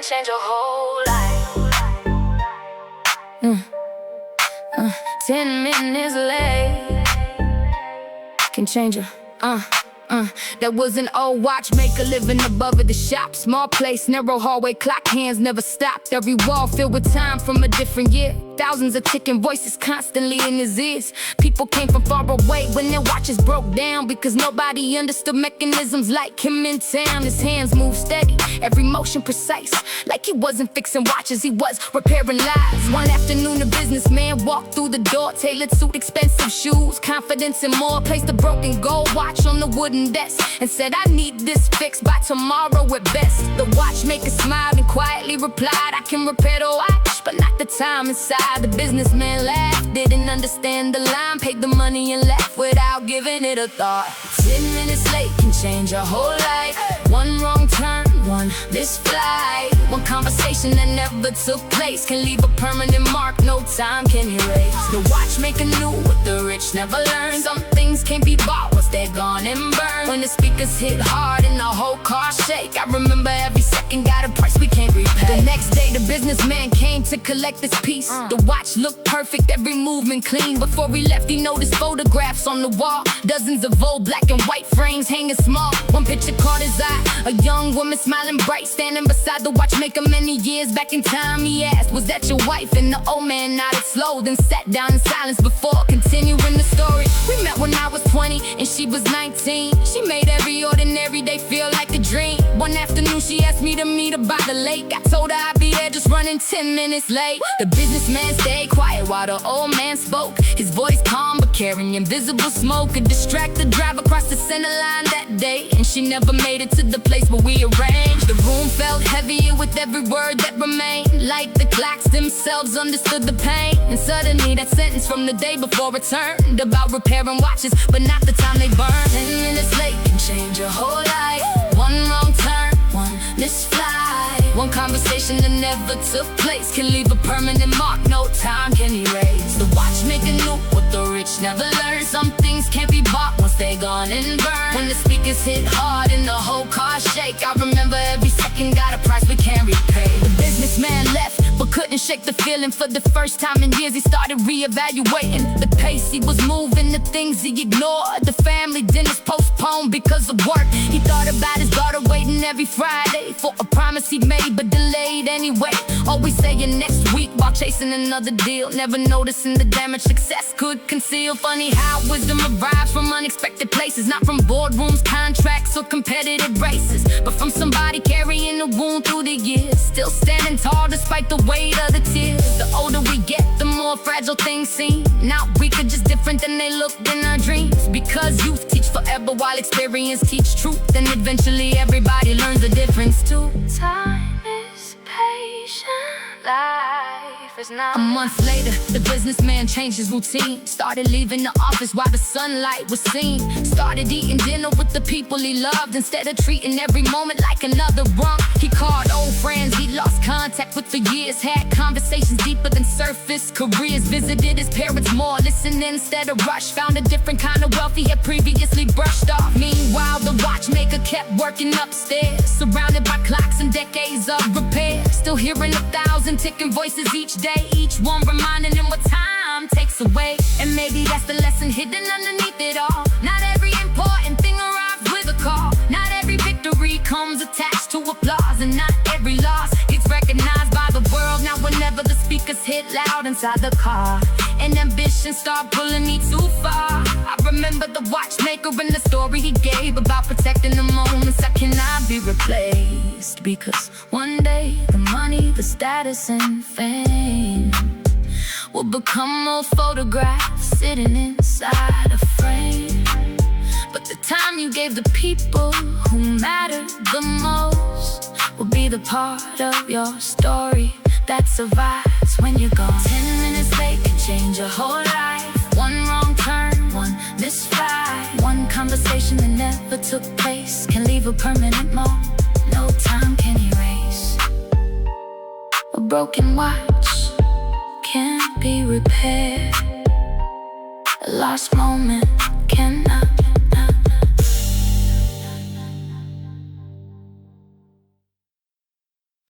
change your whole life. 10 minutes late can change her. That was an old watchmaker living above the shop. Small place, narrow hallway, clock hands never stopped. Every wall filled with time from a different year. Thousands of ticking voices constantly in his ears. People came from far away when their watches broke down, because nobody understood mechanisms like him in town. His hands moved steady, every motion precise, like he wasn't fixing watches, he was repairing lives. One afternoon, a businessman walked through the door. Tailored suit, expensive shoes, confidence and more. Placed a broken gold watch on the wooden desk and said, I need this fixed by tomorrow at best. The watchmaker smiled and quietly replied, I can repair the watch, but not the time inside. The businessman laughed, didn't understand the line, paid the money and left without giving it a thought. 10 minutes late can change your whole life. One wrong turn, one missed flight, one conversation that never took place can leave a permanent mark no time can erase. The watchmaker knew what the rich never learn. Some things can't be bought once they're gone and burned. When the speakers hit hard and the whole car shake, I remember every second got a price we can't repay. The next day the businessman came to collect his piece. The watch looked perfect, every movement clean. Before he left he noticed photographs on the wall. Dozens of old black and white frames hanging small. One picture caught his eye, a young woman smiling bright, standing beside the watchmaker many years back in time. He asked, was that your wife? And the old man nodded slow, then sat down in silence before continuing the story. We met when I was 20 and she was 19. She made every ordinary day feel like a dream. One afternoon she asked me to meet her by the lake. I told her I'd be there, just running 10 minutes late. The businessman stayed quiet while the old man spoke, his voice calm but carrying invisible smoke. A distracted drive across the center line that day, and she never made it to the place where we arranged. The room felt heavier with every word that remained, like the clocks themselves understood the pain. And suddenly that sentence from the day before returned, about repairing watches but not the time they burn. 10 minutes late can change your whole life. One wrong turn, one missed flight, one conversation that never took place can leave a permanent mark no time can erase. The watchmaker knew what the rich never learn. Some things can't be bought once they're gone and burned. When the speakers hit hard and the whole car shake, I remember every second got a price we can't repay. The businessman left but couldn't shake the feeling. For the first time in years he started reevaluating the pace he was moving, the things he ignored. The family dinners postponed because of work. He thought about his daughter waiting every Friday for a promise he made but delayed anyway. Always saying next week while chasing another deal, never noticing the damage success could conceal. Funny how wisdom arrives from unexpected places, not from boardrooms, contracts, or competitive races, but from somebody carrying a wound through the years, still standing tall despite the weight of the tears. The older we get, the more fragile things seem. Not weaker, just different than they looked in our dreams. Because youth teach forever while experience teach truth, and eventually everybody learns the difference too. Time is patient, life is not. A month later, the businessman changed his routine. Started leaving the office while the sunlight was seen. Started eating dinner with the people he loved, instead of treating every moment like another rung. He called old friends he lost contact with for years, had conversations deeper than surface careers, visited his parents more, listened instead of rush, found a different kind of wealth he had previously brushed off. Meanwhile, the watchmaker kept working upstairs, surrounded by clocks and decades of repair, still hearing 1,000 ticking voices each day, each one reminding him what time takes away. And maybe that's the lesson hidden underneath it all. Not every important thing arrives with a call. Not every victory comes attached to applause, and not every loss gets recognized by the world. Now whenever the speakers hit loud inside the car and ambition start pulling me too far, I remember the watchmaker and the story he gave about protecting the moments that cannot be replaced. Because one day the money, the status and fame will become old photographs sitting inside a frame. But the time you gave the people who mattered the most will be the part of your story that survives when you're gone. 10 minutes late can change your whole life. One wrong turn, one missed flight, one conversation that never took place can leave a permanent mark no time can erase. A broken watch can't be repaired. A lost moment